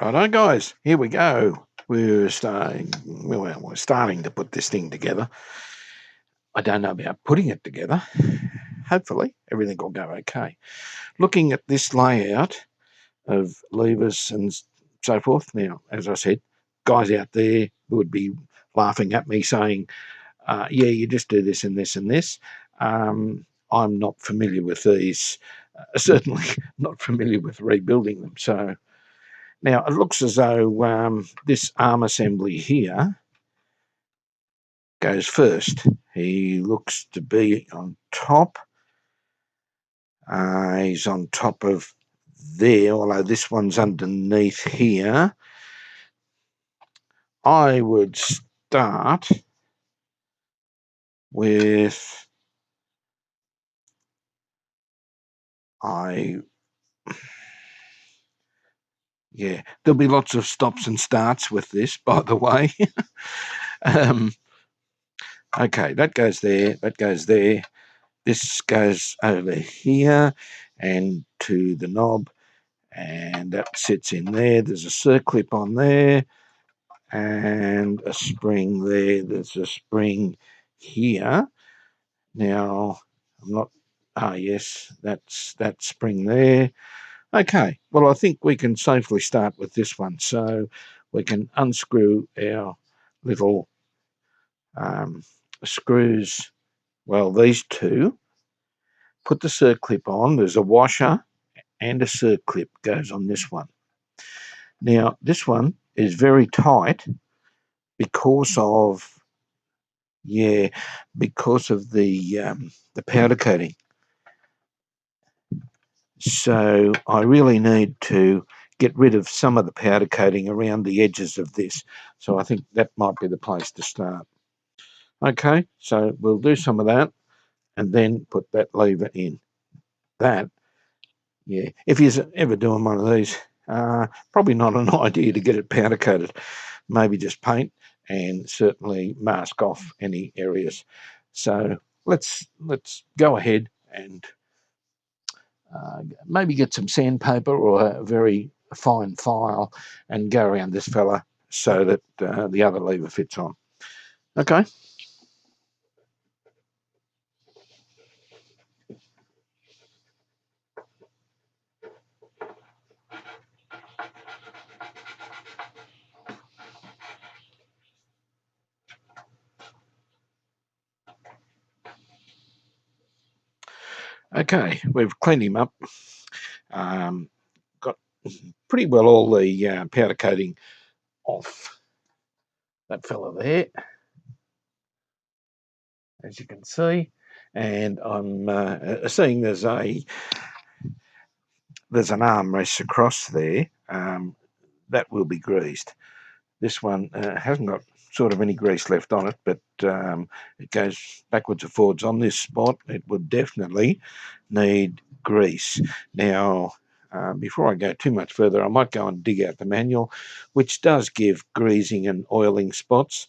Righto, guys, here we go. We're starting to put this thing together. I don't know about putting it together. Hopefully, everything will go okay. Looking at this layout of levers and so forth. Now, as I said, guys out there would be laughing at me saying, yeah, you just do this and this and this. I'm not familiar with these, certainly not familiar with rebuilding them. So now it looks as though this arm assembly here goes first. He looks to be on top. He's on top of there, although this one's underneath here. I would start with yeah, there'll be lots of stops and starts with this, by the way. Okay, that goes there, that goes there. This goes over here and to the knob, and that sits in there. There's a circlip on there and a spring there. There's a spring here. Now, I'm not, yes, that's that spring there. Okay, well, I think we can safely start with this one. So we can unscrew our little screws, well, these two, put the circlip on. There's a washer and a circlip goes on this one. Now, this one is very tight because of, because of the powder coating. So I really need to get rid of some of the powder coating around the edges of this. So I think that might be the place to start. Okay, so we'll do some of that and then put that lever in. That, if you're ever doing one of these, probably not an idea to get it powder coated. Maybe just paint and certainly mask off any areas. So let's go ahead and maybe get some sandpaper or a very fine file and go around this fella so that the other lever fits on. Okay. Okay, we've cleaned him up. Got pretty well all the powder coating off that fella there, as you can see. And I'm seeing there's an armrest across there that will be greased. This one hasn't got sort of any grease left on it, but it goes backwards and forwards on this spot. It would definitely need grease. Now, before I go too much further, I might go and dig out the manual, which does give greasing and oiling spots.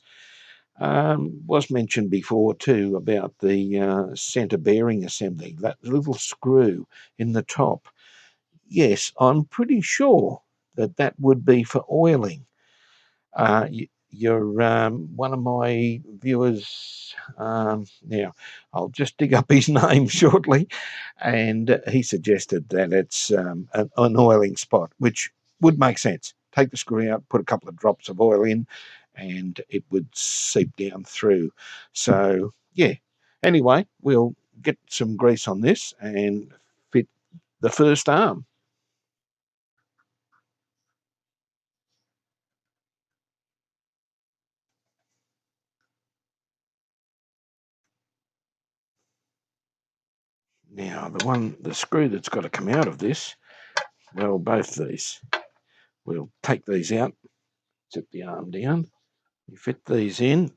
Was mentioned before too about the centre bearing assembly, that little screw in the top. Yes, I'm pretty sure that that would be for oiling. You're one of my viewers. Now, I'll just dig up his name shortly, and he suggested that it's an oiling spot, which would make sense. Take the screw out, put a couple of drops of oil in, and it would seep down through. So, yeah. Anyway, we'll get some grease on this and fit the first arm. Now, the screw that's got to come out of this, well, both these. We'll take these out, sit the arm down, you fit these in,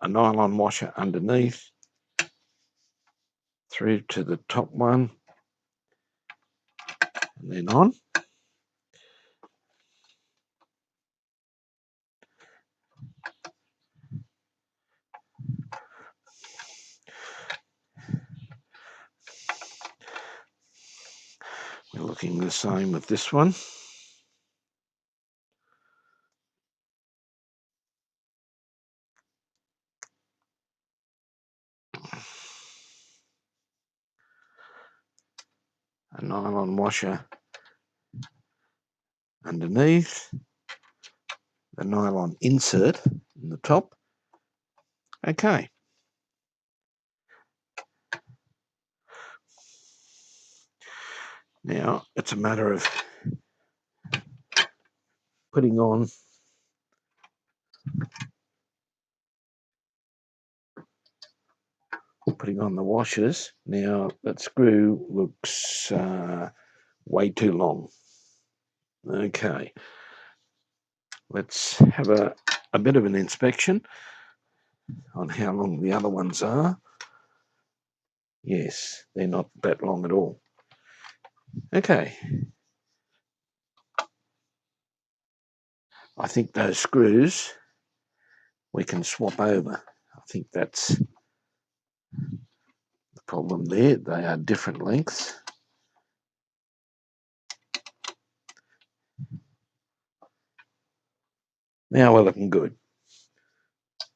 a nylon washer underneath, through to the top one, and then on. We're looking the same with this one. a nylon washer underneath, the nylon insert in the top. Okay. Now it's a matter of putting on the washers. Now that screw looks way too long. Okay, let's have a bit of an inspection on how long the other ones are. Yes, they're not that long at all. Okay, I think those screws we can swap over. I think that's the problem there. They are different lengths. Now we're looking good.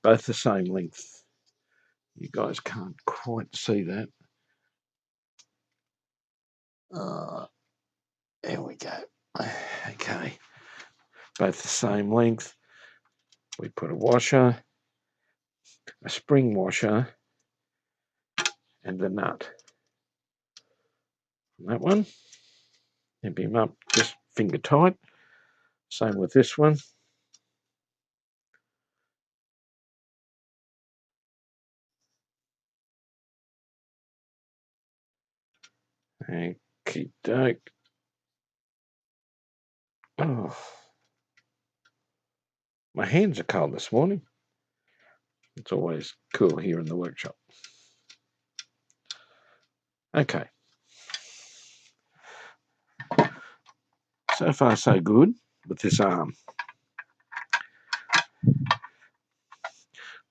Both the same length. You guys can't quite see that. There we go. Okay, both the same length. We put a washer, a spring washer, and the nut. And that one, nip him up just finger tight. Same with this one. Okie doke. Oh, my hands are cold this morning. It's always cool here in the workshop. Okay. So far so good with this arm.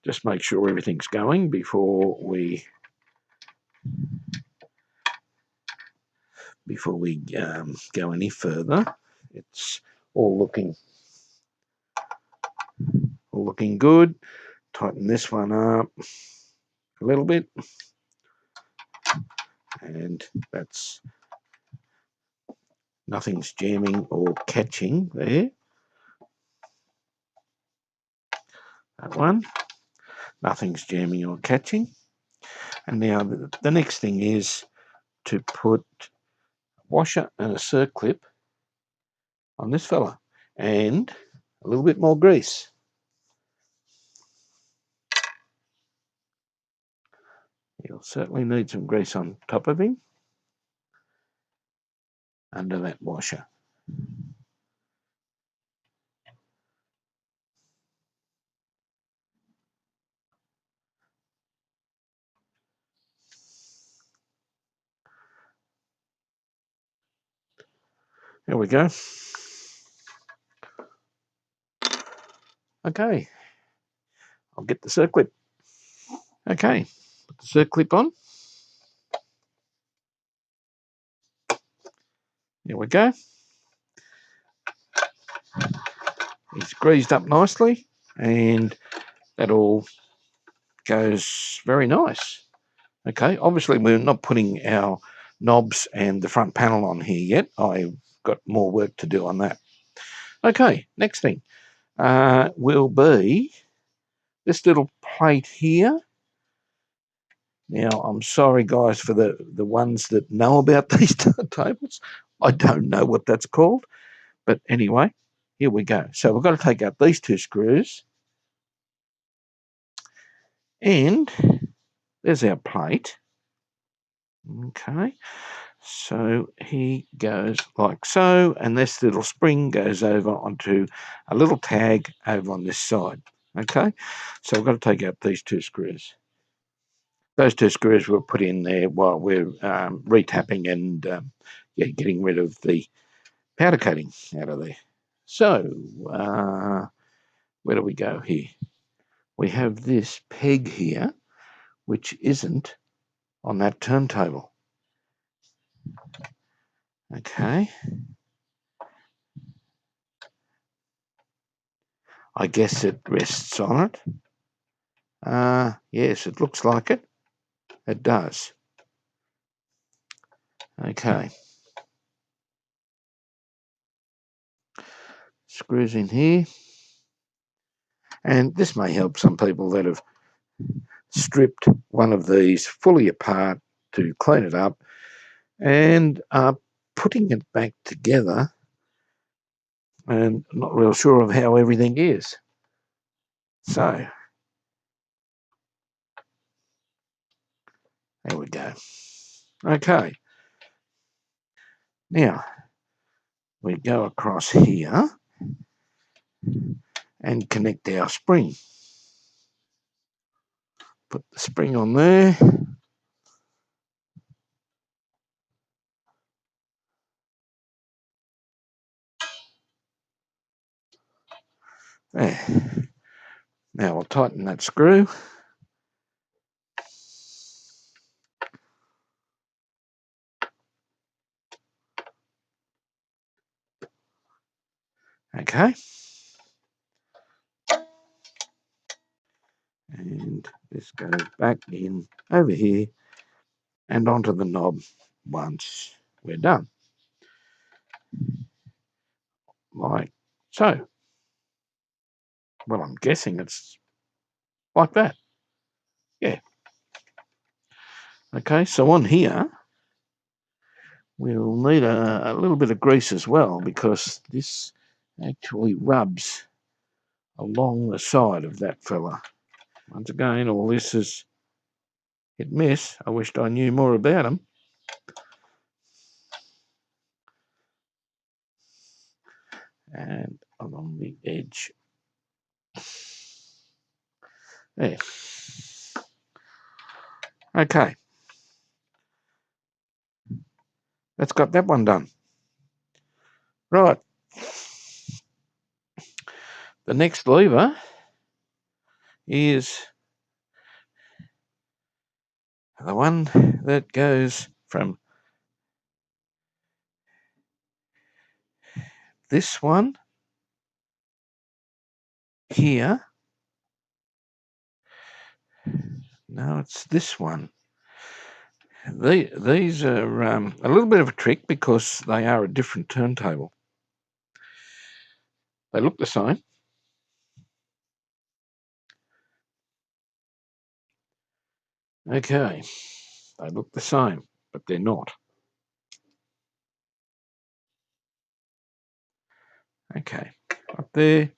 Just make sure everything's going before we go any further. It's all looking good. Tighten this one up a little bit, and that's nothing's jamming or catching there. That one, nothing's jamming or catching. And now the next thing is to put a washer and a circlip on this fella, and a little bit more grease. You'll certainly need some grease on top of him, under that washer. There we go. Okay, I'll get the circlip. Okay, put the circlip on. There we go. It's greased up nicely, and that all goes very nice. Okay, obviously we're not putting our knobs and the front panel on here yet. I've got more work to do on that. Okay, next thing will be this little plate here. Now, I'm sorry, guys, for the ones that know about these turntables. I don't know what that's called. But anyway, here we go. So we've got to take out these two screws. And there's our plate. Okay. So he goes like so. And this little spring goes over onto a little tag over on this side. Okay. So we've got to take out these two screws. Those two screws we'll put in there while we're retapping and getting rid of the powder coating out of there. So, where do we go here? We have this peg here, which isn't on that turntable. Okay. I guess it rests on it. Yes, it looks like it. It does. Okay. screws in here. And this may help some people that have stripped one of these fully apart to clean it up and are putting it back together and not real sure of how everything is. So, there we go. Okay. Now, we go across here and connect our spring. Put the spring on there. There. Now we'll tighten that screw. Okay. And this goes back in over here and onto the knob once we're done. Like so. Well, I'm guessing it's like that. Yeah. Okay, so on here, we'll need a little bit of grease as well because this actually rubs along the side of that fella. Once again, all this is hit miss. I wished I knew more about them. And along the edge. There. Okay. That's got that one done. Right. The next lever is the one that goes from this one here. No, it's this one. These are a little bit of a trick because they are a different turntable. They look the same. Okay, they look the same, but they're not. Okay, up there,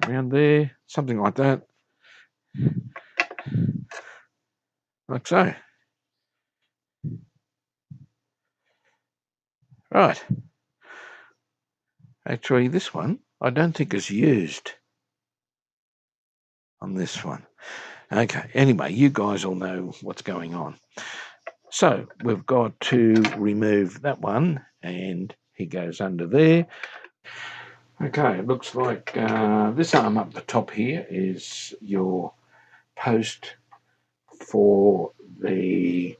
around there, something like that. Like so. Right. Actually, this one, I don't think is used on this one. Okay, anyway, you guys all know what's going on. So we've got to remove that one, and he goes under there. Okay, it looks like this arm up the top here is your post for the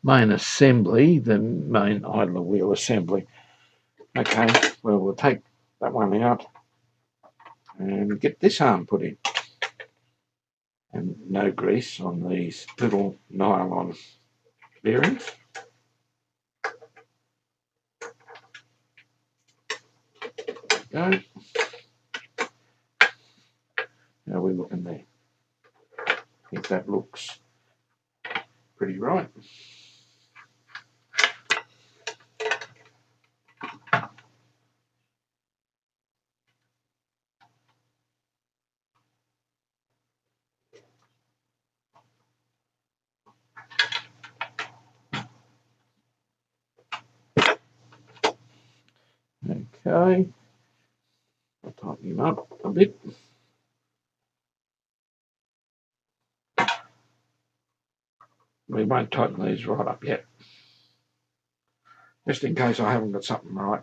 main assembly, the main idler wheel assembly. Okay, well, we'll take that one out and get this arm put in. And no grease on these little nylon bearings. Go. How are we looking there? I think that looks pretty right. Okay, I'll tighten him up a bit. We won't tighten these right up yet, just in case I haven't got something right.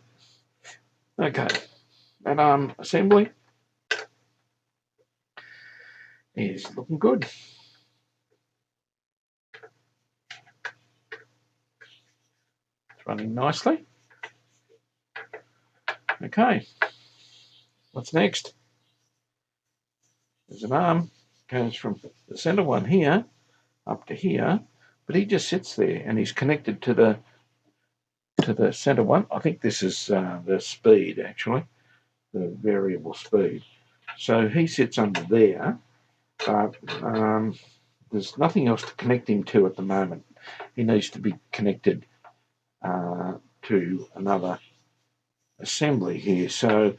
Okay, that arm assembly is looking good. It's running nicely. Okay, what's next? There's an arm, goes from the center one here up to here, but he just sits there and he's connected to the to the center one. I think this is the speed, actually, the variable speed. So he sits under there, but there's nothing else to connect him to at the moment. He needs to be connected to another assembly here. So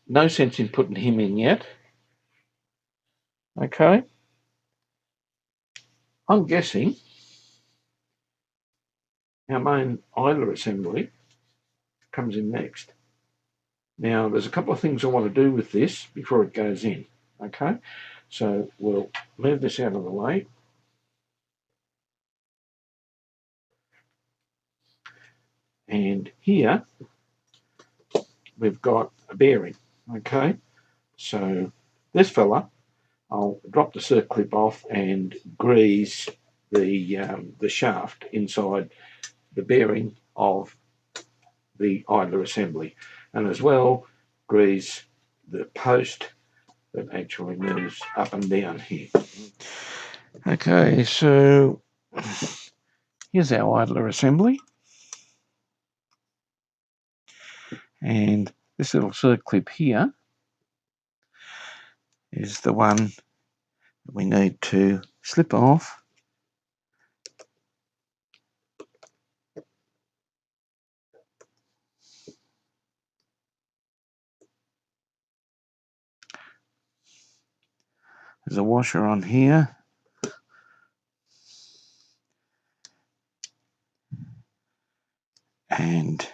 no sense in putting him in yet. Okay. I'm guessing our main idler assembly comes in next. Now, there's a couple of things I want to do with this before it goes in. Okay. So we'll move this out of the way. And here we've got a bearing. Okay. So this fella, I'll drop the circ clip off and grease the shaft inside the bearing of the idler assembly, and as well grease the post that actually moves up and down here. Okay, so here's our idler assembly, and this little circ clip here is the one that we need to slip off. There's a washer on here. And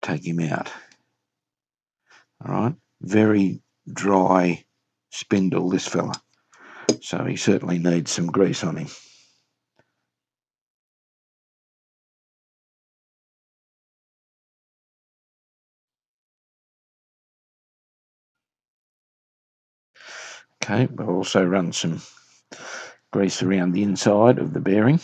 take him out. All right, very dry spindle, this fella. So he certainly needs some grease on him. Okay, we'll also run some grease around the inside of the bearing.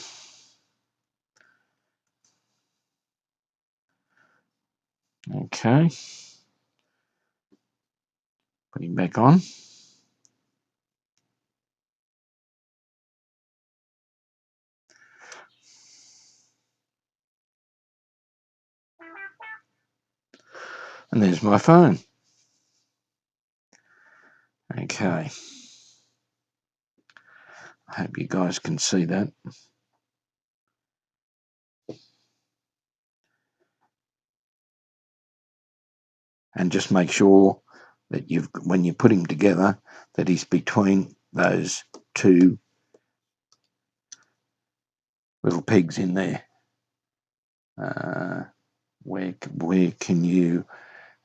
Okay, put him back on. And there's my phone. Okay, I hope you guys can see that. And just make sure that when you put him together, that he's between those two little pegs in there. Where can you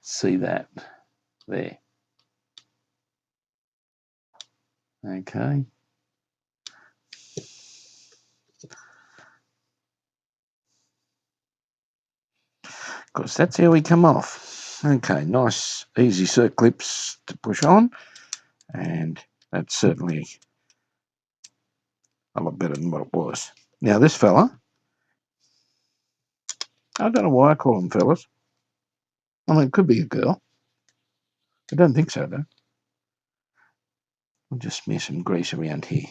see that? There. Okay. Because that's how we come off. Okay, nice easy circ clips to push on, and that's certainly a lot better than what it was. Now this fella, I don't know why I call them fellas. I mean, it could be a girl. I don't think so though. I'll just smear some grease around here.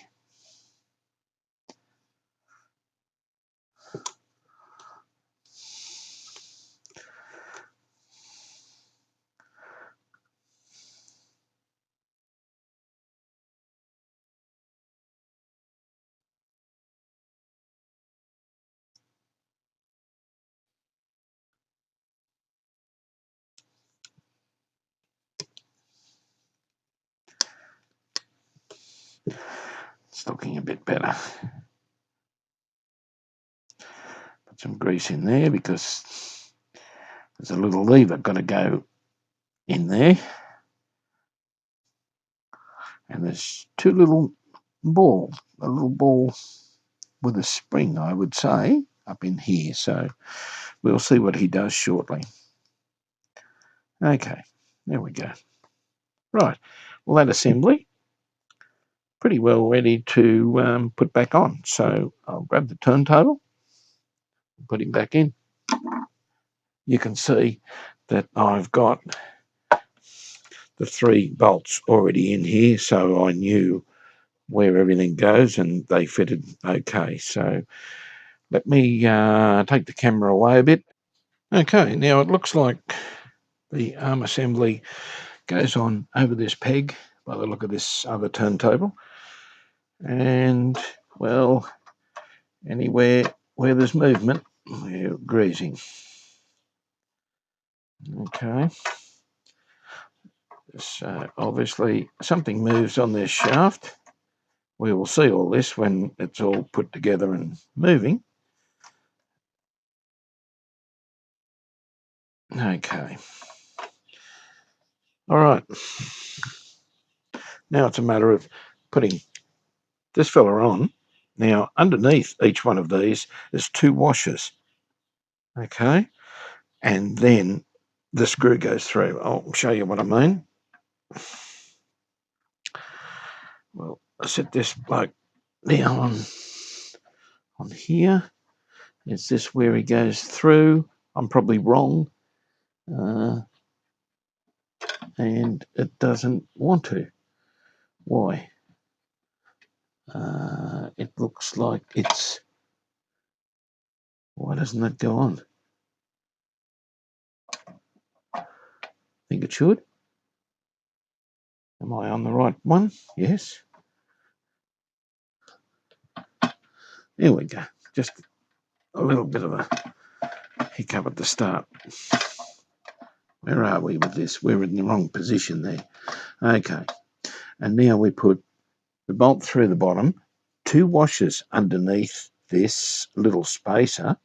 It's looking a bit better. Put some grease in there because there's a little lever got to go in there. And there's two little balls, a little ball with a spring, I would say, up in here. So we'll see what he does shortly. Okay, there we go. Right, well, that assembly, pretty well ready to put back on. So I'll grab the turntable, put him back in. You can see that I've got the 3 bolts already in here, so I knew where everything goes and they fitted okay. So Let me take the camera away a bit. Okay, now it looks like the arm assembly goes on over this peg by the look of this other turntable. And, well, anywhere where there's movement, we're greasing. Okay. So obviously something moves on this shaft. We will see all this when it's all put together and moving. Okay. All right. Now it's a matter of putting this fella on. Now, underneath each one of these, there's 2 washers. Okay. And then the screw goes through. I'll show you what I mean. Well, I set this bloke down on here. Is this where he goes through? I'm probably wrong. And it doesn't want to. Why? It looks like it's... Why doesn't it go on? Think it should? Am I on the right one? Yes. Here we go. Just a little bit of a hiccup at the start. Where are we with this? We're in the wrong position there. Okay. And now we put the bolt through the bottom, 2 washers underneath this little spacer,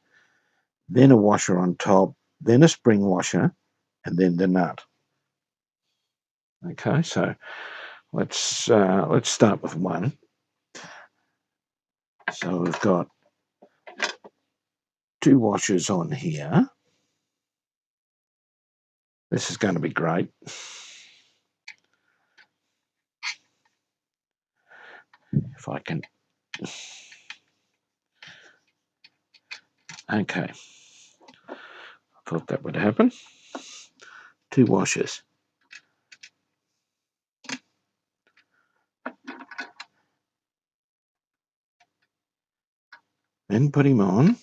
then a washer on top, then a spring washer, and then the nut. Okay, so let's start with one. So we've got 2 washers on here. This is going to be great. If I can... Okay. I thought that would happen. 2 washers. Then put him on.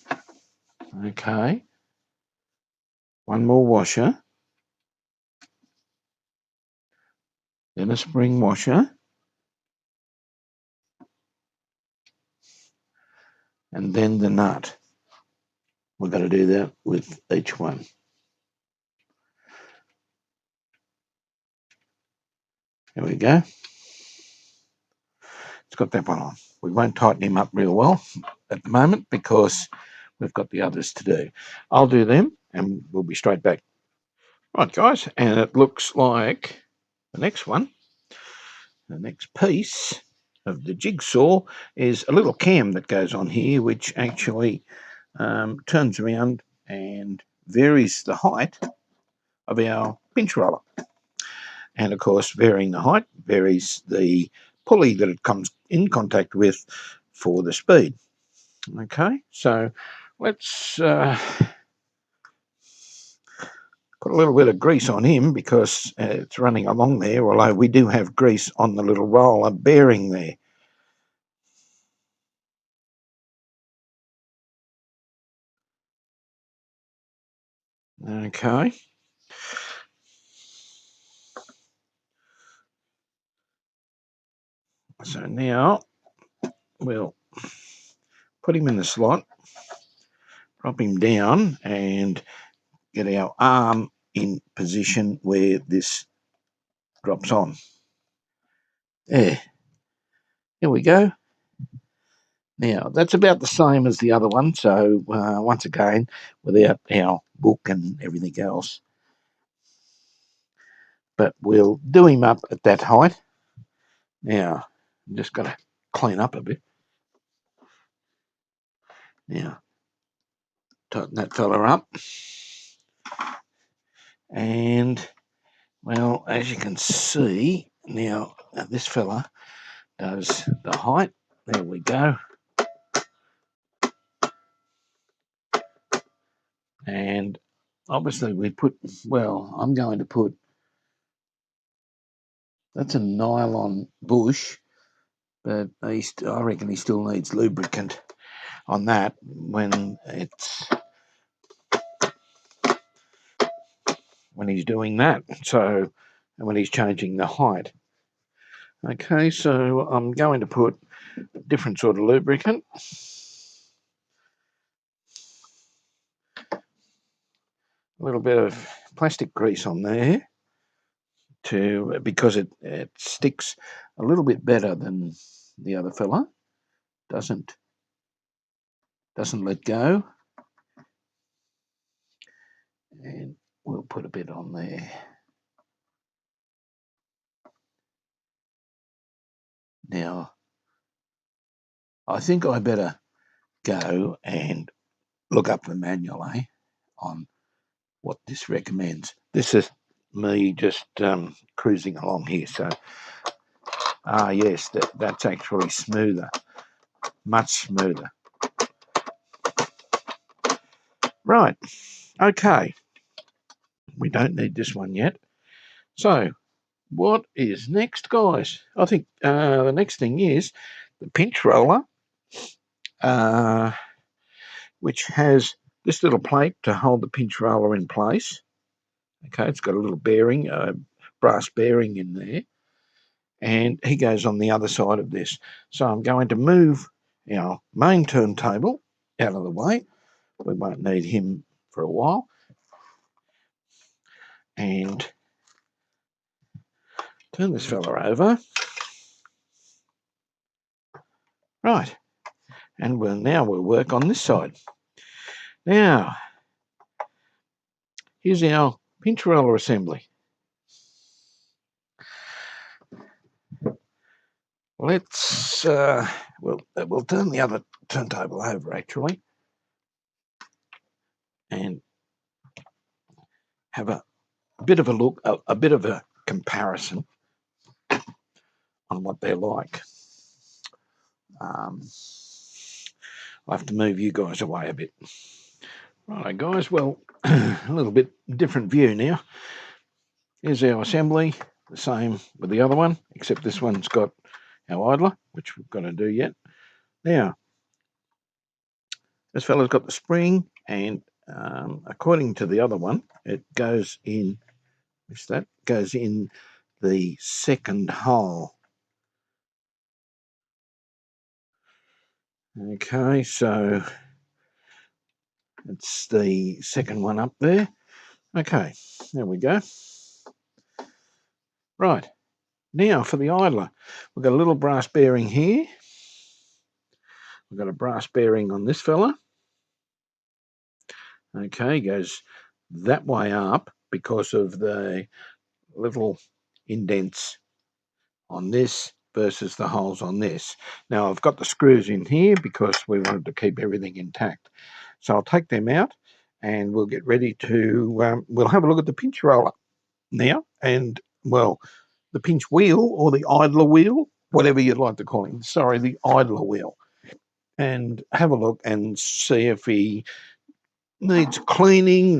Okay. 1 more washer. Then a spring washer. And then the nut. We're going to do that with each one. There we go. It's got that one on. We won't tighten him up real well at the moment because we've got the others to do. I'll do them and we'll be straight back. Right, guys, and it looks like the next one, the next piece of the jigsaw is a little cam that goes on here, which actually turns around and varies the height of our pinch roller. And of course, varying the height varies the pulley that it comes in contact with for the speed. Okay, so let's put a little bit of grease on him because it's running along there, although we do have grease on the little roller bearing there. Okay. So now we'll put him in the slot, drop him down and get our arm in position where this drops on. There. Here we go. Now, that's about the same as the other one, so once again, without our book and everything else. But we'll do him up at that height. Now, I'm just going to clean up a bit. Now, tighten that fella up. And, well, as you can see, now this fella does the height. There we go. And obviously we put, well, I'm going to put, that's a nylon bush, but I reckon he still needs lubricant. on that when he's doing that. So, and when he's changing the height. Okay, so I'm going to put a different sort of lubricant. A little bit of plastic grease on there because it sticks a little bit better than the other fella. Doesn't let go. And we'll put a bit on there. Now, I think I better go and look up the manual on what this recommends. This is me just cruising along here. So, yes, that's actually smoother, much smoother. Right, okay. We don't need this one yet. So, what is next, guys? I think the next thing is the pinch roller, which has this little plate to hold the pinch roller in place. Okay, it's got a little bearing, brass bearing in there, and he goes on the other side of this. So I'm going to move our main turntable out of the way. We won't need him for a while. And turn this fella over. Right, and now we'll work on this side. Now, here's our pinch roller assembly. Let's we'll turn the other turntable over actually, and have a bit of a look, a bit of a comparison on what they're like. I'll have to move you guys away a bit. Right, guys, well, a little bit different view now. Here's our assembly, the same with the other one, except this one's got our idler, which we've got to do yet. Now, this fella's got the spring, and according to the other one, it goes in, goes in the second hole. Okay, so it's the second one up there. Okay, there we go. Right, now for the idler. We've got a little brass bearing here. We've got a brass bearing on this fella. Okay, goes that way up because of the little indents on this versus the holes on this. Now I've got the screws in here because we wanted to keep everything intact. So I'll take them out and we'll get ready to, we'll have a look at the pinch roller now, and well, the pinch wheel or the idler wheel, whatever you'd like to call him. Sorry, the idler wheel. And have a look and see if he needs cleaning,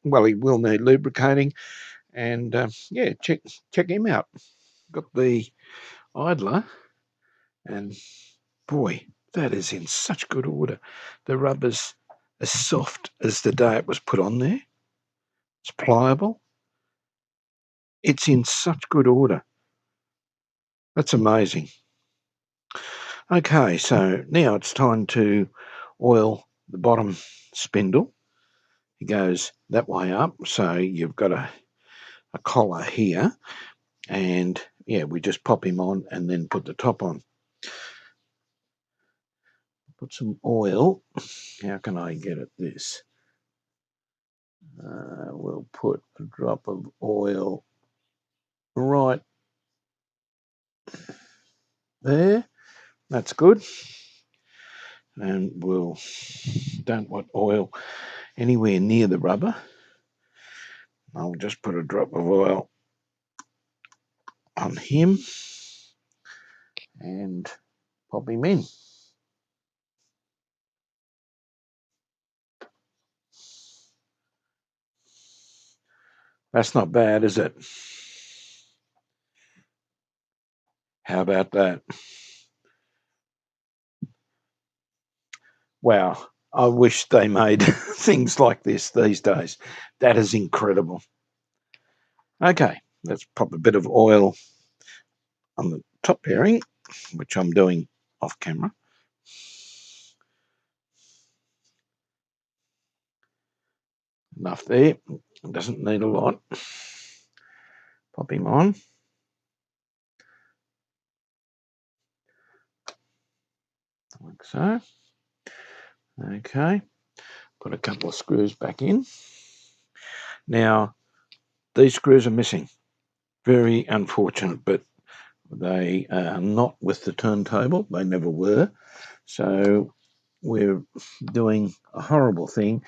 well, he will need lubricating, and yeah, check him out. Got the idler, and boy, that is in such good order. The rubber's as soft as the day it was put on there. It's pliable. It's in such good order. That's amazing. Okay, so now it's time to oil the bottom spindle. It goes that way up, so you've got a collar here, and yeah, we just pop him on and then put the top on. Put some oil. How can I get at this? We'll put a drop of oil right there. That's good. And we'll don't want oil anywhere near the rubber. I'll just put a drop of oil on him and pop him in. That's not bad, is it? How about that? Wow, I wish they made things like this these days. That is incredible. Okay, let's pop a bit of oil on the top bearing, which I'm doing off camera. Enough there. It doesn't need a lot. Pop him on. Like so. Okay. Put a couple of screws back in. Now, these screws are missing. Very unfortunate, but they are not with the turntable. They never were. So we're doing a horrible thing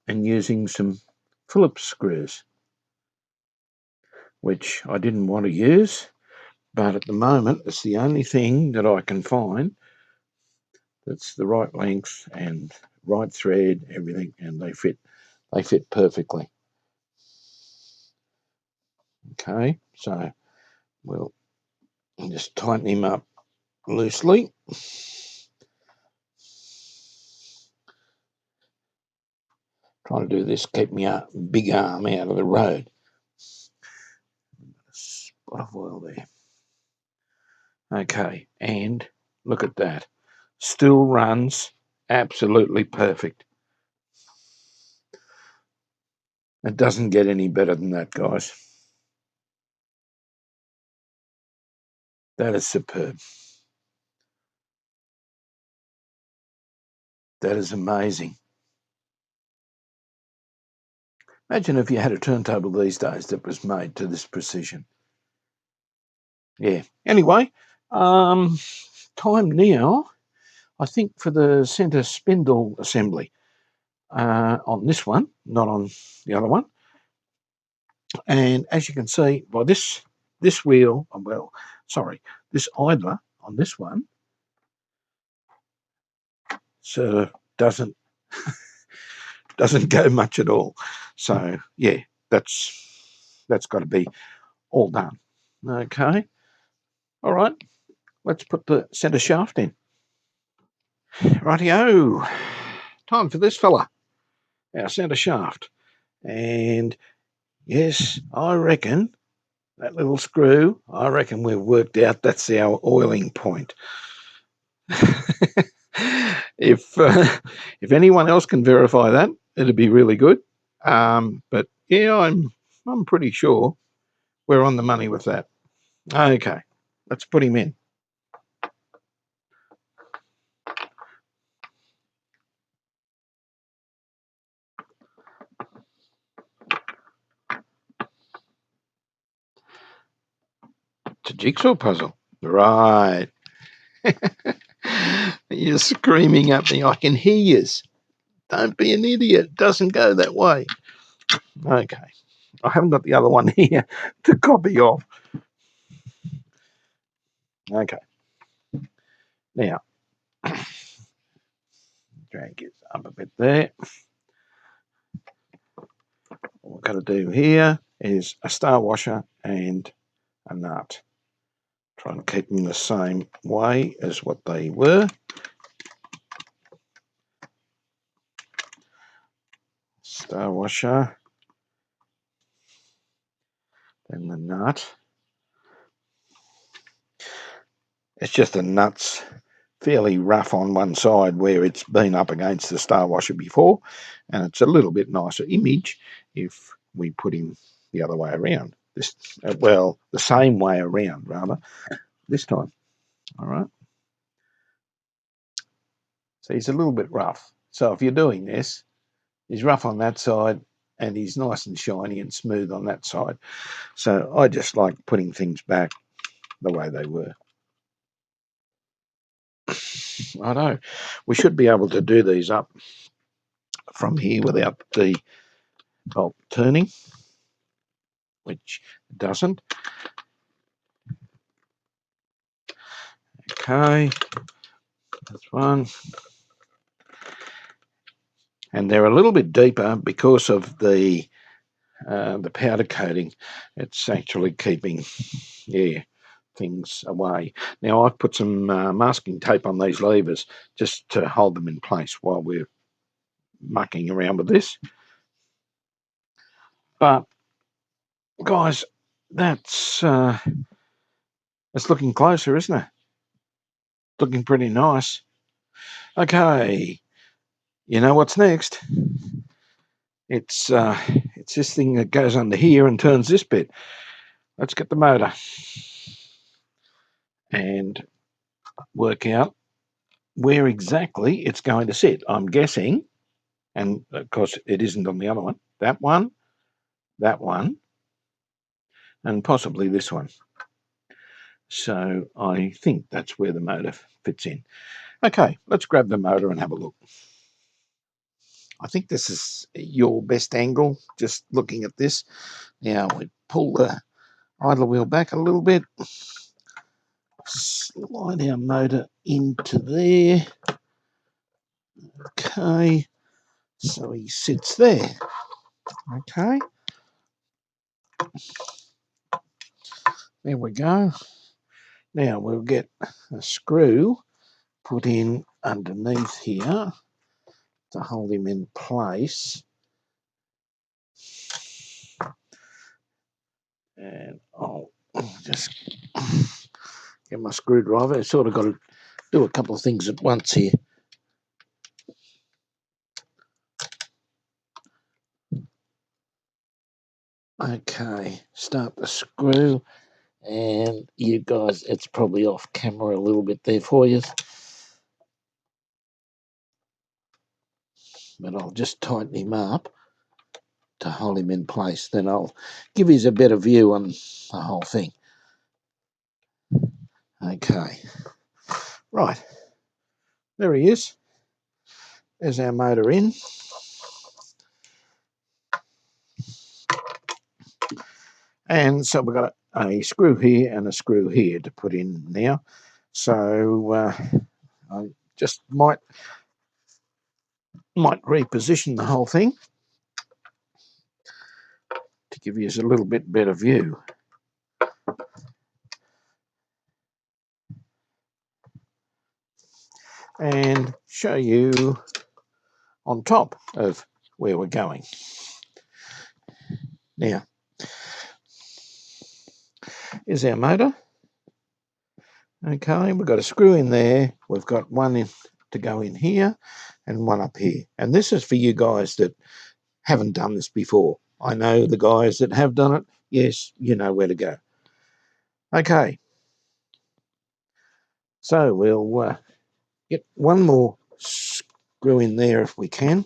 and using some Phillips screws, which I didn't want to use, but at the moment it's the only thing that I can find that's the right length and right thread, everything, and they fit. They fit perfectly. Okay, so we'll just tighten him up loosely. Trying to do this, keep my big arm out of the road. Spot of oil there. Okay, and look at that. Still runs absolutely perfect. It doesn't get any better than that, guys. That is superb. That is amazing. Imagine if you had a turntable these days that was made to this precision. Yeah. Anyway, time now, I think, for the centre spindle assembly on this one, not on the other one. And as you can see by this wheel, this idler on this one sort of doesn't go much at all. So yeah, that's got to be all done. Okay. All right. Let's put the centre shaft in. Rightio. Time for this fella, our centre shaft. And yes, I reckon that little screw, I reckon we've worked out that's our oiling point. If anyone else can verify that, it'd be really good. But yeah, I'm pretty sure we're on the money with that. Okay, let's put him in. It's a jigsaw puzzle. Right. You're screaming at me. I can hear you. Don't be an idiot. It doesn't go that way. Okay. I haven't got the other one here to copy off. Okay. Now, drag it up a bit there. What we've got to do here is a star washer and a nut. Try and keep them the same way as what they were. Star washer, then the nut. It's just the nut's fairly rough on one side where it's been up against the star washer before, and it's a little bit nicer image if we put him the other way around. The same way around rather this time. All right. So he's a little bit rough. So if you're doing this, he's rough on that side and he's nice and shiny and smooth on that side. So I just like putting things back the way they were. I know. We should be able to do these up from here without the bolt turning, which doesn't. Okay, that's one. And they're a little bit deeper because of the powder coating. It's actually keeping, things away. Now I've put some masking tape on these levers just to hold them in place while we're mucking around with this. But guys, that's it's looking closer, isn't it? Looking pretty nice. Okay, you know what's next? It's this thing that goes under here and turns this bit. Let's get the motor and work out where exactly it's going to sit. I'm guessing, and of course it isn't on the other one, that one, and possibly this one. So I think that's where the motor fits in. Okay, let's grab the motor and have a look. I think this is your best angle, just looking at this. Now we pull the idler wheel back a little bit, slide our motor into there. Okay, so he sits there. Okay, there we go. Now we'll get a screw put in underneath here to hold him in place. And I'll just get my screwdriver. I've sort of got to do a couple of things at once here. Okay, start the screw. And you guys, it's probably off camera a little bit there for you. But I'll just tighten him up to hold him in place. Then I'll give you a better view on the whole thing. Okay. Right. There he is. There's our motor in. And so we've got a screw here and a screw here to put in now. So I just might reposition the whole thing to give you a little bit better view. And show you on top of where we're going. Now, here's our motor. Okay, we've got a screw in there. We've got one in to go in here and one up here. And this is for you guys that haven't done this before. I know the guys that have done it. Yes, you know where to go. Okay, so we'll get one more screw in there if we can.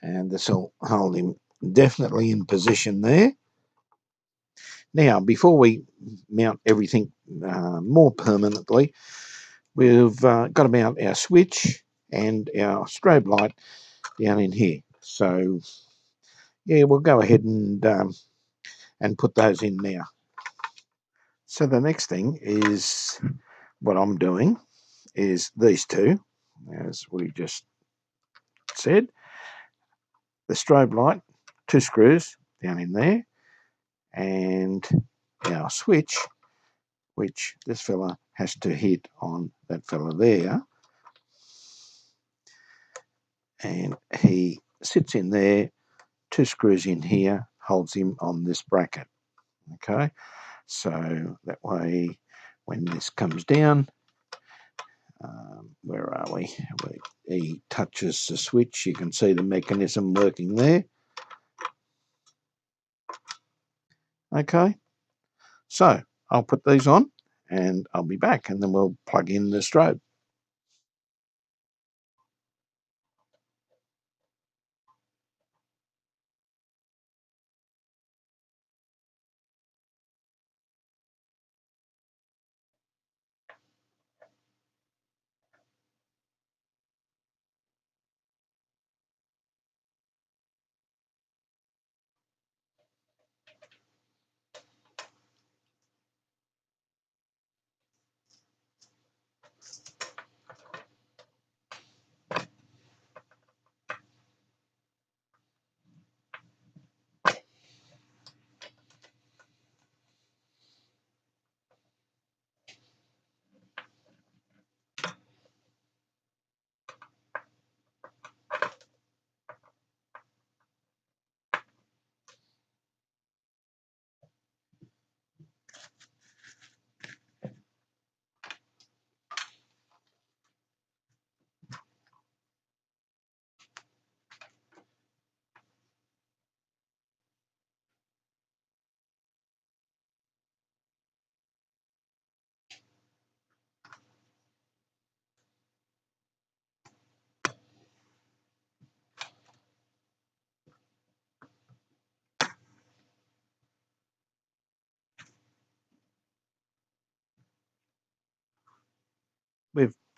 And this will hold him definitely in position there. Now, before we mount everything more permanently, we've got to mount our switch and our strobe light down in here. So, yeah, we'll go ahead and put those in now. So the next thing is what I'm doing is these two, as we just said. The strobe light, 2 screws down in there, and our switch, which this fella has to hit on that fella there. And he sits in there, 2 screws in here, holds him on this bracket. Okay, so that way when this comes down, where are we? He touches the switch. You can see the mechanism working there. Okay, so I'll put these on and I'll be back, and then we'll plug in the strobe.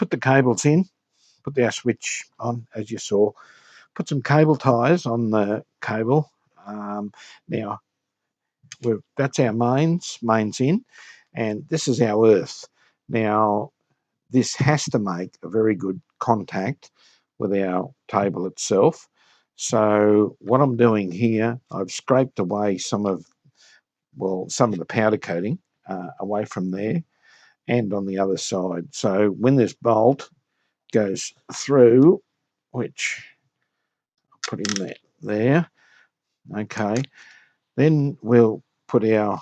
put the cables in, put our switch on, as you saw, put some cable ties on the cable. Now, that's our mains in, and this is our earth. Now, this has to make a very good contact with our table itself. So what I'm doing here, I've scraped away some of the powder coating away from there and on the other side. So when this bolt goes through, which I'll put in there, okay, then we'll put our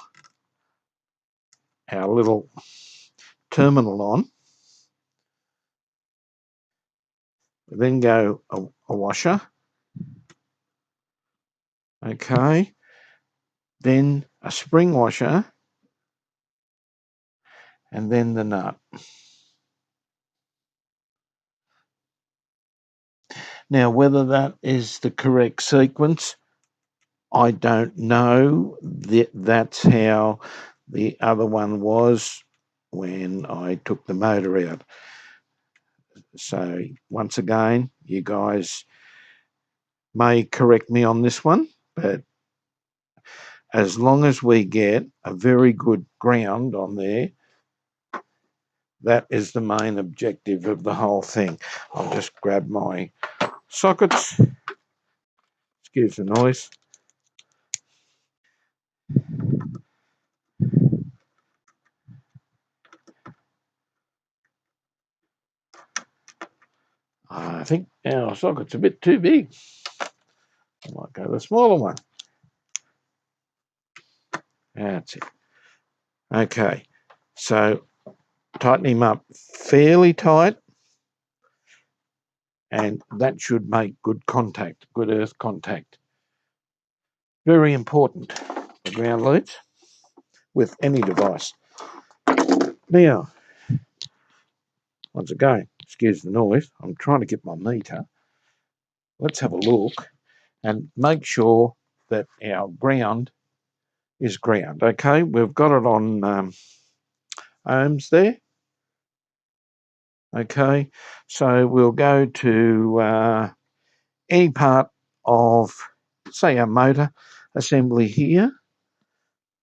little terminal on, then go a washer, okay, then a spring washer, and then the nut. Now, whether that is the correct sequence, I don't know. That's how the other one was when I took the motor out. So once again, you guys may correct me on this one, but as long as we get a very good ground on there, that is the main objective of the whole thing. I'll just grab my sockets. Excuse the noise. I think our socket's a bit too big. I might go the smaller one. That's it. Okay, so tighten him up fairly tight, and that should make good contact, good earth contact. Very important, the ground leads with any device. Now, once again, excuse the noise, I'm trying to get my meter. Let's have a look and make sure that our ground is ground. Okay, we've got it on ohms there. Okay, so we'll go to any part of, say, our motor assembly here.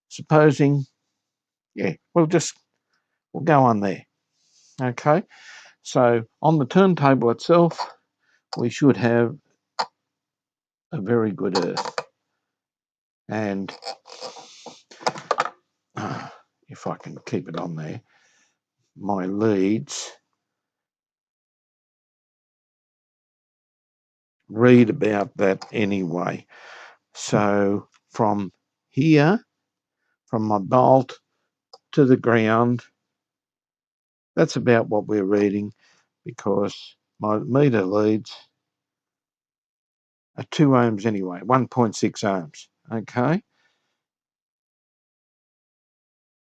Supposing, we'll go on there. Okay, so on the turntable itself, we should have a very good earth. And if I can keep it on there, my leads read about that anyway. So from here, from my bolt to the ground, that's about what we're reading, because my meter leads are 2 ohms anyway, 1.6 ohms. Okay,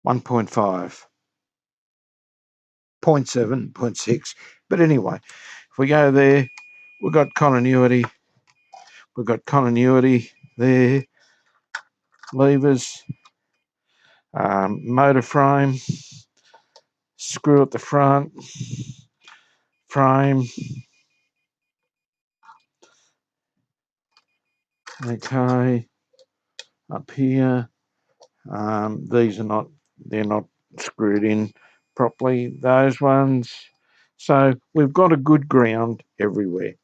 1.5, 0.7, 0.6. But anyway, if we go there, we've got continuity. We've got continuity there, levers, motor frame, screw at the front, frame. Okay, up here, these are they're not screwed in properly, those ones. So we've got a good ground everywhere.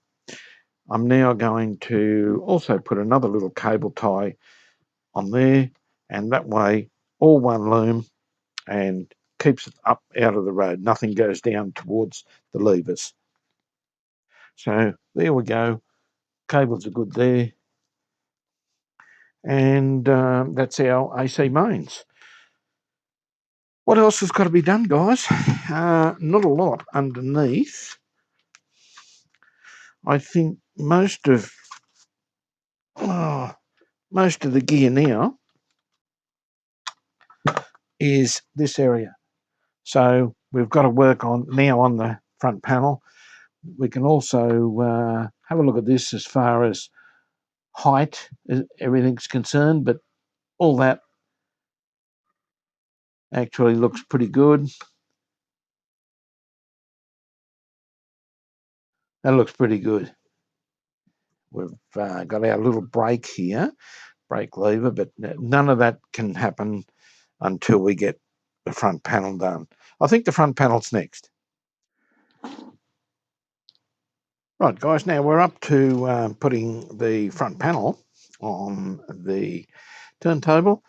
I'm now going to also put another little cable tie on there, and that way all one loom and keeps it up out of the road. Nothing goes down towards the levers. So there we go. Cables are good there. And that's our AC mains. What else has got to be done, guys? Not a lot underneath. I think most of the gear now is this area. So we've got to work on now on the front panel. We can also have a look at this as far as height, everything's concerned, but all that actually looks pretty good. That looks pretty good. We've got our little brake here, brake lever, but none of that can happen until we get the front panel done. I think the front panel's next. Right, guys, now we're up to putting the front panel on the turntable.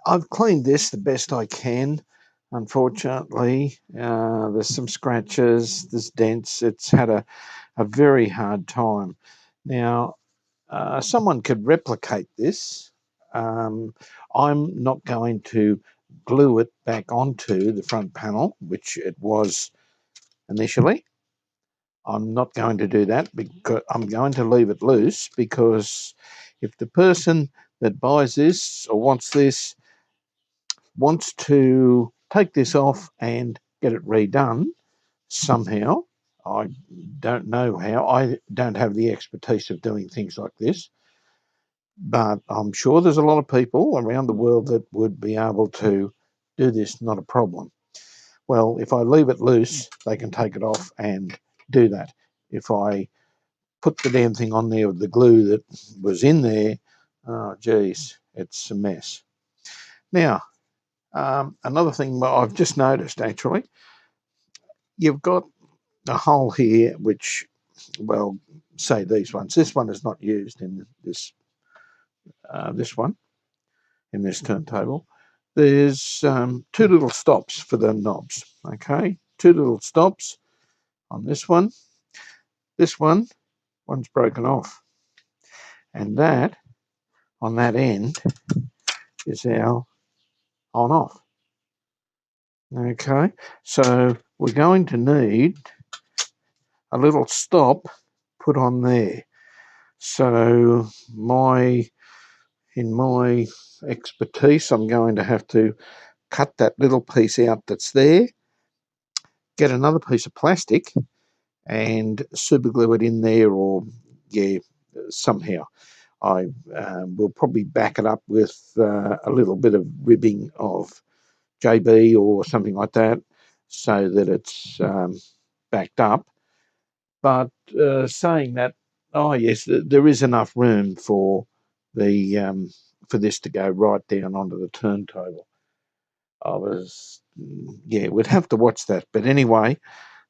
I've cleaned this the best I can. Unfortunately, there's some scratches, there's dents. It's had a very hard time. Now, someone could replicate this. I'm not going to glue it back onto the front panel, which it was initially. I'm not going to do that because I'm going to leave it loose, because if the person that buys this or wants this wants to take this off and get it redone somehow, I don't know how. I don't have the expertise of doing things like this, but I'm sure there's a lot of people around the world that would be able to do this, not a problem. Well, if I leave it loose, they can take it off and do that. If I put the damn thing on there with the glue that was in there, oh geez, it's a mess. Now, another thing I've just noticed, actually, you've got a hole here which, well, say these ones. This one is not used in this one, in this turntable. There's two little stops for the knobs, okay? Two little stops on this one. This one's broken off. And that, on that end, is our on-off. Okay, so we're going to need a little stop put on there. So in my expertise, I'm going to have to cut that little piece out that's there, get another piece of plastic and super glue it in there, or somehow. I will probably back it up with a little bit of ribbing of JB or something like that, so that it's backed up. But saying that, oh yes, there is enough room for the for this to go right down onto the turntable. We'd have to watch that. But anyway,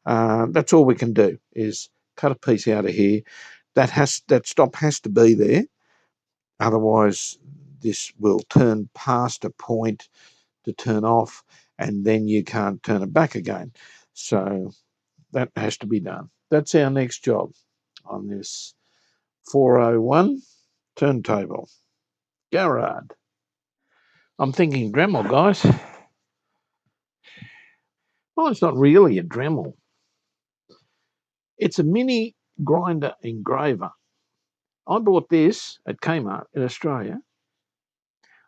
that's all we can do is cut a piece out of here. That stop has to be there, otherwise this will turn past a point to turn off, and then you can't turn it back again. So that has to be done. That's our next job on this 401 turntable. Garrard. I'm thinking Dremel, guys. Well, it's not really a Dremel. It's a mini grinder engraver. I bought this at Kmart in Australia.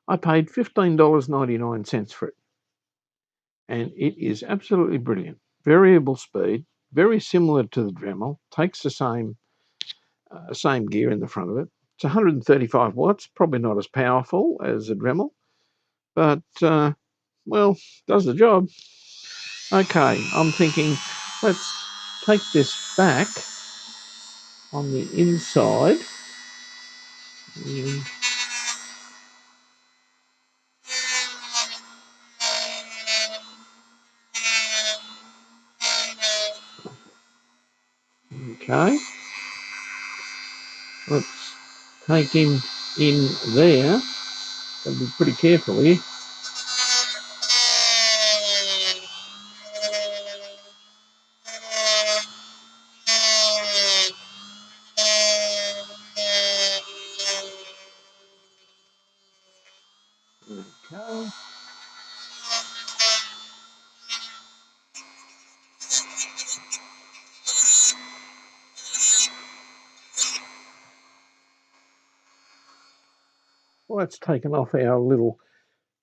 I paid $15.99 for it. And it is absolutely brilliant. Variable speed, very similar to the Dremel, takes the same gear in the front of it. It's 135 watts, probably not as powerful as a Dremel, but well, does the job. Okay, I'm thinking let's take this back on the inside. Okay, let's take him in there. Gotta be pretty careful here. Okay. Well, that's taken off our little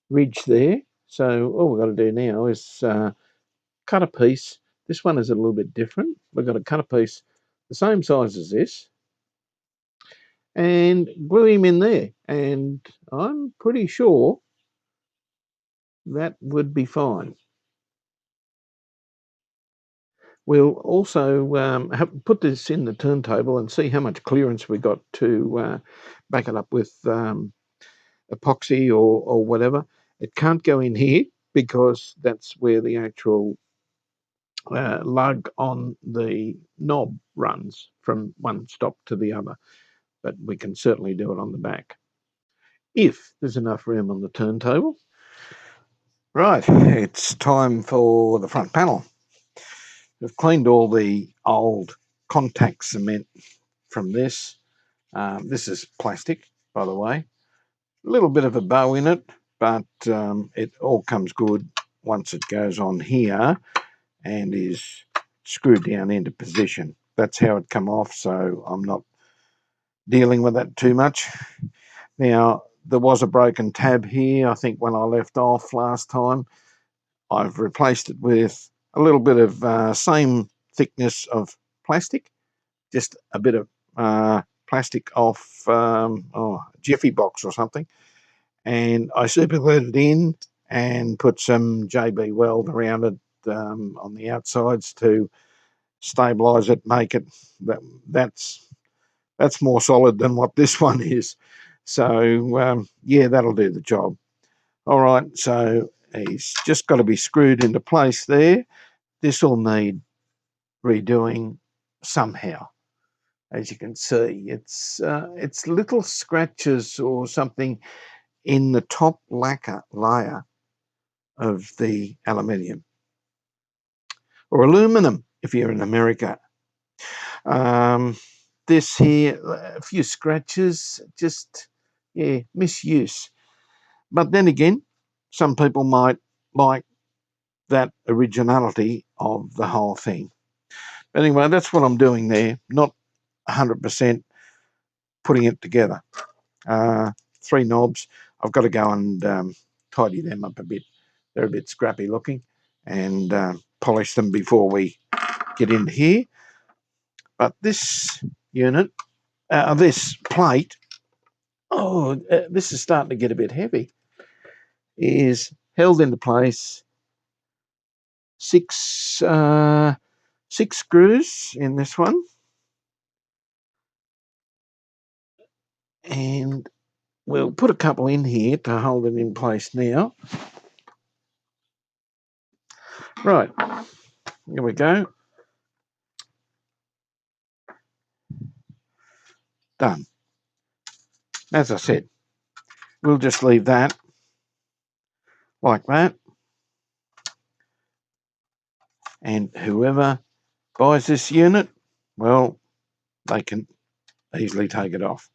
ridge there. So all we've got to do now is cut a piece. This one is a little bit different. We've got to cut a piece the same size as this and glue him in there. And I'm pretty sure that would be fine. We'll also put this in the turntable and see how much clearance we got to back it up with epoxy or whatever. It can't go in here because that's where the actual lug on the knob runs from one stop to the other, but we can certainly do it on the back if there's enough room on the turntable. Right, it's time for the front panel. We've cleaned all the old contact cement from this. This is plastic, by the way. A little bit of a bow in it, but it all comes good once it goes on here and is screwed down into position. That's how it come off, so I'm not dealing with that too much. Now, there was a broken tab here, I think, when I left off last time. I've replaced it with a little bit of same thickness of plastic, just a bit of plastic off Jiffy Box or something, and I super glued it in and put some JB Weld around it on the outsides to stabilize it, make it that's more solid than what this one is. So yeah, that'll do the job. All right, so he's just got to be screwed into place there. This will need redoing somehow. As you can see, it's little scratches or something in the top lacquer layer of the aluminium or aluminum if you're in America. This here, a few scratches, just misuse. But then again, some people might like that originality of the whole thing. But anyway, that's what I'm doing there, not 100% putting it together. 3 knobs. I've got to go and tidy them up a bit. They're a bit scrappy looking, and polish them before we get in here. But this unit, this plate, this is starting to get a bit heavy, is held into place. 6 screws in this one, and we'll put a couple in here to hold it in place now. Right, here we go. Done. As I said, we'll just leave that like that, and whoever buys this unit, well, they can easily take it off.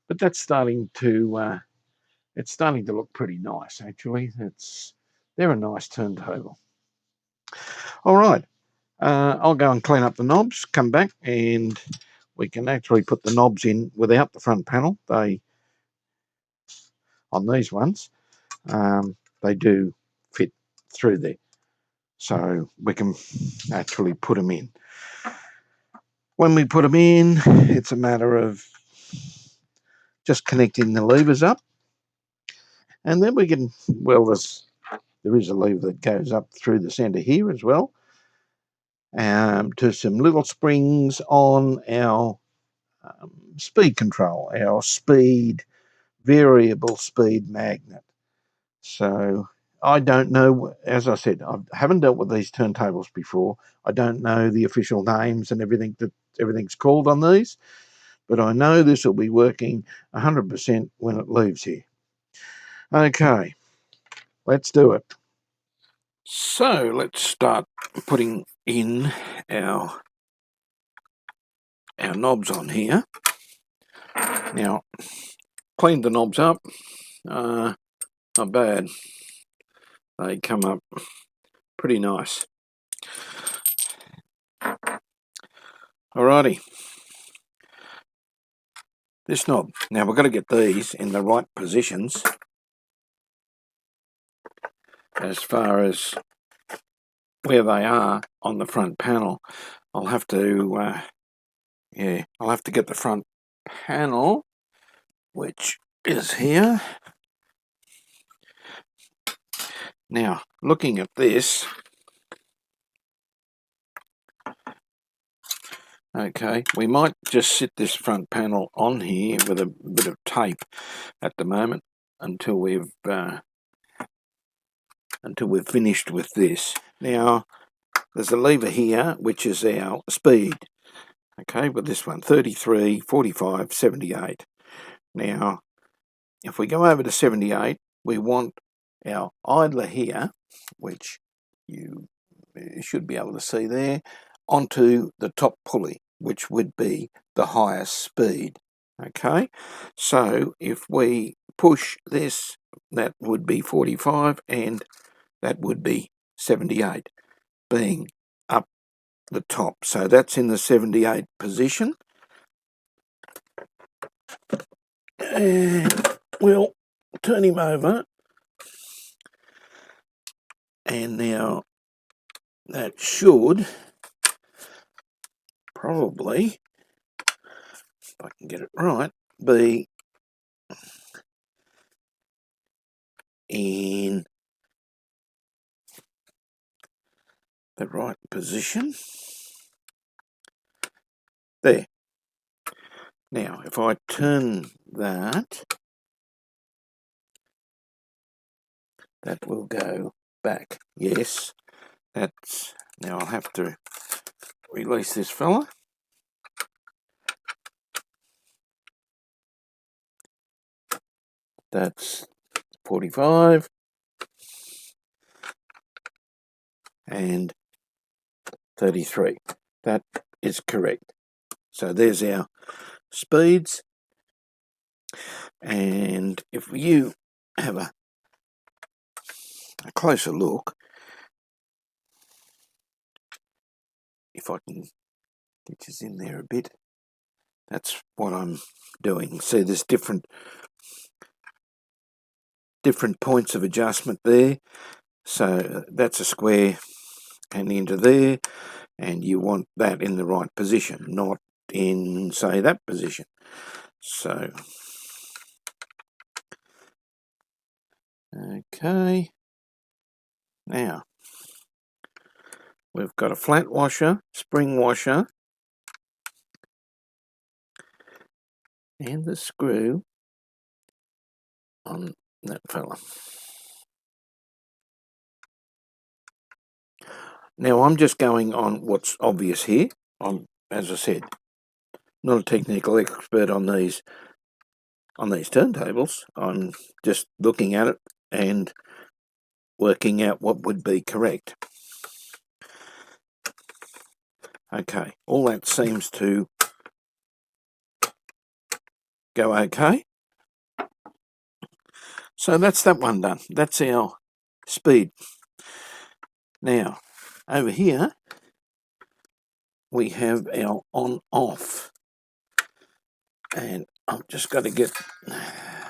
But that's starting to it's starting to look pretty nice, actually. They're a nice turntable. All right, I'll go and clean up the knobs, come back, and we can actually put the knobs in without the front panel. On these ones, they do fit through there, so we can actually put them in. When we put them in, it's a matter of just connecting the levers up, and then we can, well, there is a lever that goes up through the center here as well, to some little springs on our speed control, our variable speed magnet. So I don't know, as I said, I haven't dealt with these turntables before. I don't know the official names and everything's called on these, but I know this will be working 100% when it leaves here. Okay, let's do it. So let's start putting in our knobs on here. Now, cleaned the knobs up, not bad. They come up pretty nice. Alrighty. This knob. Now we've got to get these in the right positions as far as where they are on the front panel. I'll have to, I'll have to get the front panel, which is here. Now, looking at this, Okay, we might just sit this front panel on here with a bit of tape at the moment until we've finished with this. Now, there's a lever here which is our speed. Okay, with this one, 33, 45, 78. Now, if we go over to 78, we want our idler here, which you should be able to see there, onto the top pulley, which would be the highest speed. Okay, so if we push this, that would be 45 and that would be 78, being up the top. So that's in the 78 position. And we'll turn him over. And now that should probably, if I can get it right, be in the right position. There. Now, if I turn that, that will go back. Yes, that's... Now I'll have to release this fella. That's 45. And 33. That is correct. So there's our speeds. And if you have a closer look, if I can get this in there a bit, that's what I'm doing. See, there's different points of adjustment there. So that's a square and into there, and you want that in the right position, not in, say, that position. So, okay. Now, we've got a flat washer, spring washer, and the screw on that fella. Now, I'm just going on what's obvious here. I'm, as I said, not a technical expert on these turntables. I'm just looking at it and working out what would be correct. Okay, all that seems to go okay. So that's that one done. That's our speed. Now, over here, we have our on-off. And I've just got to get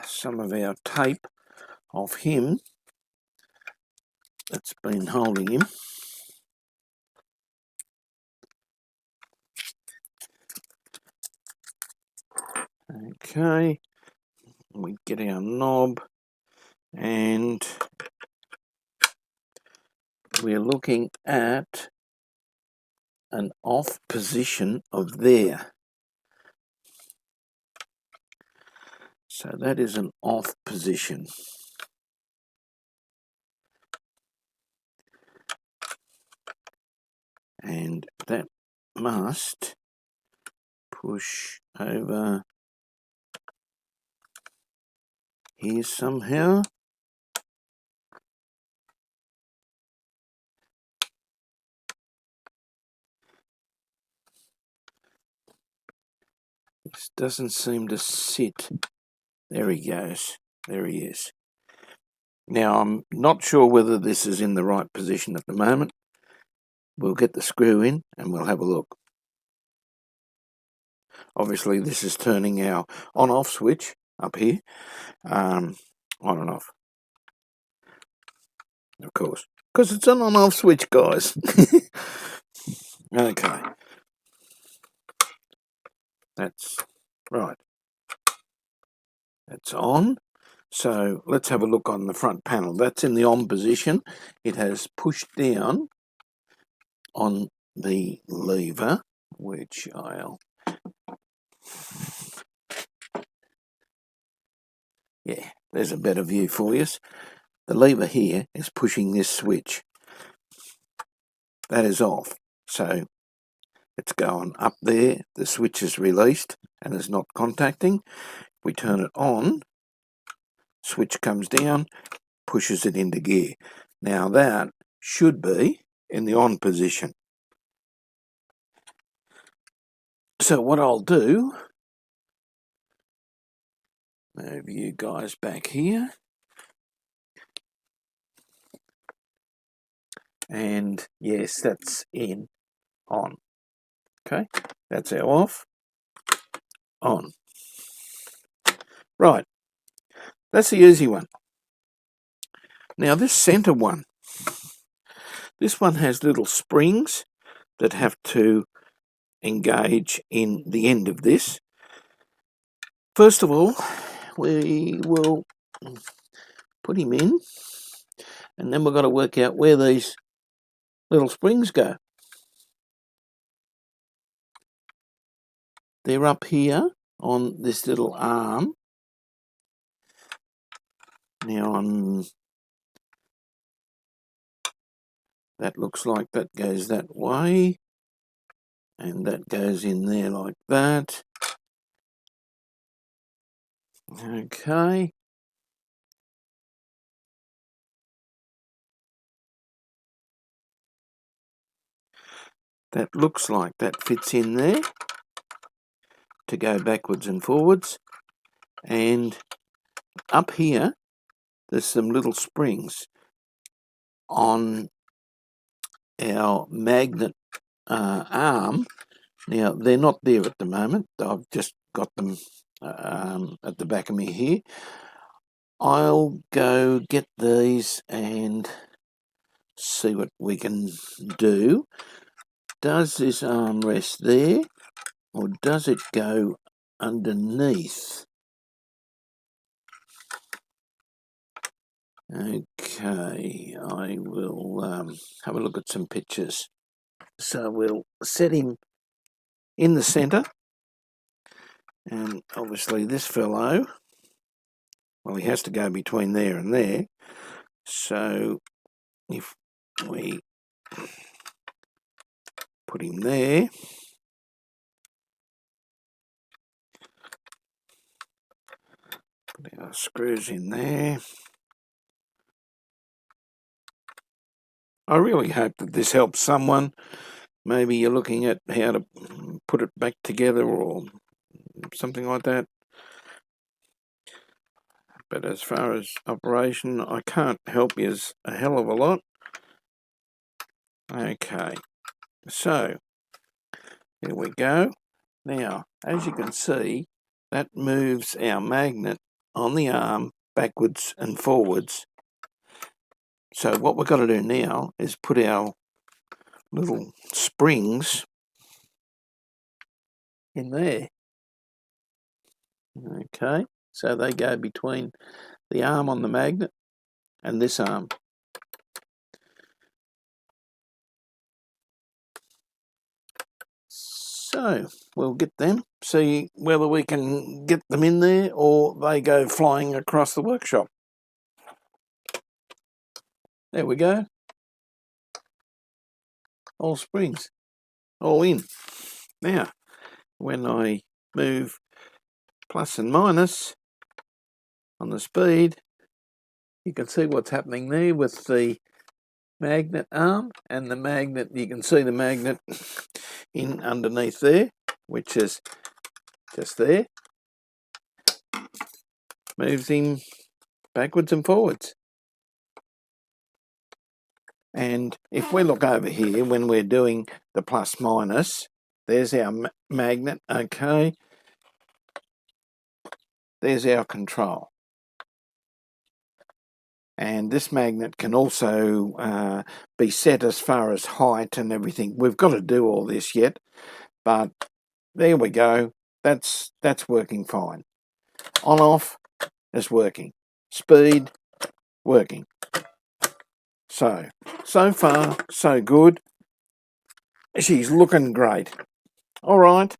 some of our tape off him that's been holding him. Okay, we get our knob and we're looking at an off position of there. So that is an off position. And that must push over here somehow. This doesn't seem to sit. There he goes. There he is. Now, I'm not sure whether this is in the right position at the moment. We'll get the screw in and we'll have a look. Obviously, this is turning our on-off switch up here. On and off. Of course. Because it's an on-off switch, guys. Okay. That's right. That's on. So let's have a look on the front panel. That's in the on position. It has pushed down on the lever, which yeah, there's a better view for you. The lever here is pushing this switch. That is off. So it's going up there. The switch is released and is not contacting. We turn it on. Switch comes down, pushes it into gear. Now that should be in the on position. So what I'll do, move you guys back here. And yes, that's in, on. Okay, that's our off, on. Right, that's the easy one. Now this centre one, this one has little springs that have to engage in the end of this. First of all, we will put him in, and then we've got to work out where these little springs go. They're up here on this little arm. Now that looks like that goes that way, and that goes in there like that. Okay. That looks like that fits in there to go backwards and forwards. And up here, there's some little springs on our magnet arm. Now, they're not there at the moment. I've just got them at the back of me here. I'll go get these and see what we can do. Does this arm rest there, or does it go underneath? Okay, I will have a look at some pictures. So we'll set him in the centre, and obviously this fellow, well, he has to go between there and there. So if we put him there, put our screws in there. I really hope that this helps someone. Maybe you're looking at how to put it back together or something like that. But as far as operation, I can't help you a hell of a lot. Okay, so here we go. Now, as you can see, that moves our magnet on the arm backwards and forwards. So what we've got to do now is put our little springs in there. Okay, so they go between the arm on the magnet and this arm. So we'll get them, see whether we can get them in there or they go flying across the workshop. There we go. All springs, all in. Now, when I move plus and minus on the speed, you can see what's happening there with the magnet arm and the magnet. You can see the magnet in underneath there, which is just there. Moves him backwards and forwards. And if we look over here, when we're doing the plus minus, there's our magnet, okay. There's our control. And this magnet can also be set as far as height and everything. We've got to do all this yet, but there we go. That's working fine. On off is working. Speed, working. So far, so good. She's looking great. All right,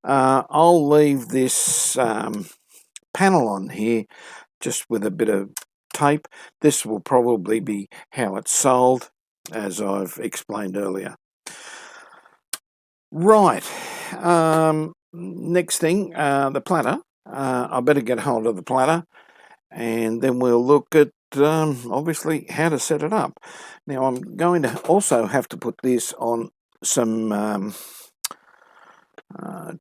I'll leave this panel on here just with a bit of tape. This will probably be how it's sold, as I've explained earlier. Right, next thing, the platter. I better get hold of the platter, and then we'll look at obviously how to set it up. Now I'm going to also have to put this on some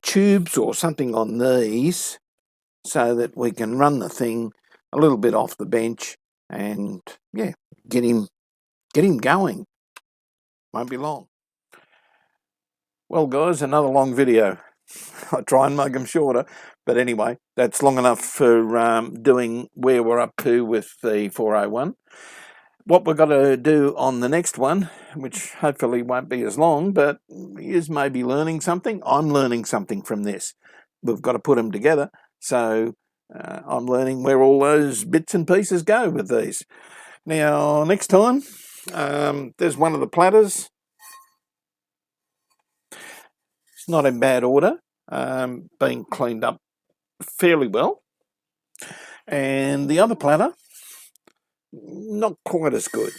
tubes or something on these so that we can run the thing a little bit off the bench and yeah, get him going. Won't be long. Well guys, another long video. I try and make them shorter, but anyway, that's long enough for doing where we're up to with the 401. What we're going to do on the next one, which hopefully won't be as long, but is maybe learning something. I'm learning something from this. We've got to put them together, so I'm learning where all those bits and pieces go with these. Now, next time, there's one of the platters. It's not in bad order, being cleaned up fairly well. And the other platter, not quite as good.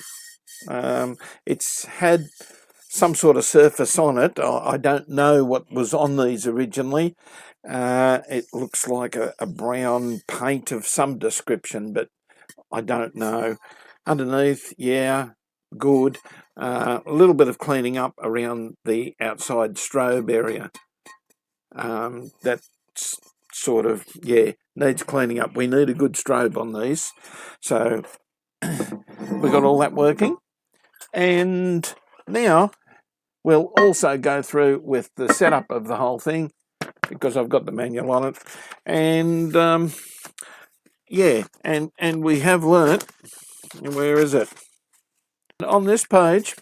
It's had some sort of surface on it. I don't know what was on these originally. It looks like a brown paint of some description, but I don't know. Underneath, yeah, good. A little bit of cleaning up around the outside strobe area. That's sort of, yeah, needs cleaning up. We need a good strobe on these. So we got all that working. And now we'll also go through with the setup of the whole thing, because I've got the manual on it. And yeah, and we have learnt, where is it? On this page,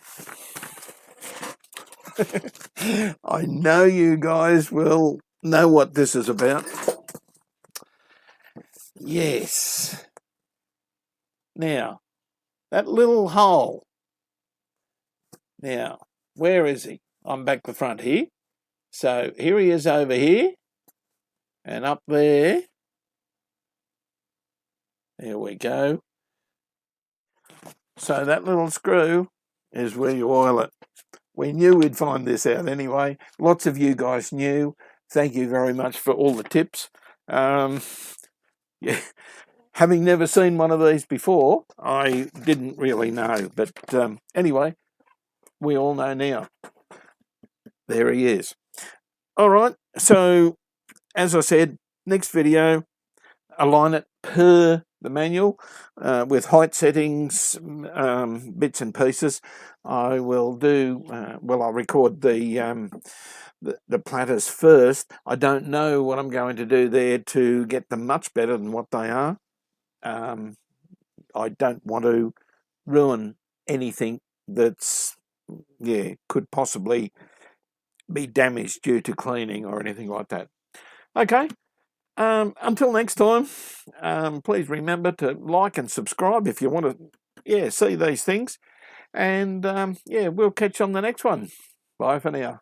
I know you guys will know what this is about. Yes. Now, that little hole. Now, where is he? I'm back the front here. So here he is over here. And up there. There we go. So that little screw is where you oil it. We knew we'd find this out anyway. Lots of you guys knew. Thank you very much for all the tips. Yeah, having never seen one of these before, I didn't really know. But anyway, we all know now. There he is. All right, so as I said, next video, align it per the manual with height settings, bits and pieces. I will do, I'll record the platters first. I don't know what I'm going to do there to get them much better than what they are. I don't want to ruin anything that's, yeah, could possibly be damaged due to cleaning or anything like that. Okay. Until next time, please remember to like and subscribe if you want to, yeah, see these things. And yeah, we'll catch you on the next one. Bye for now.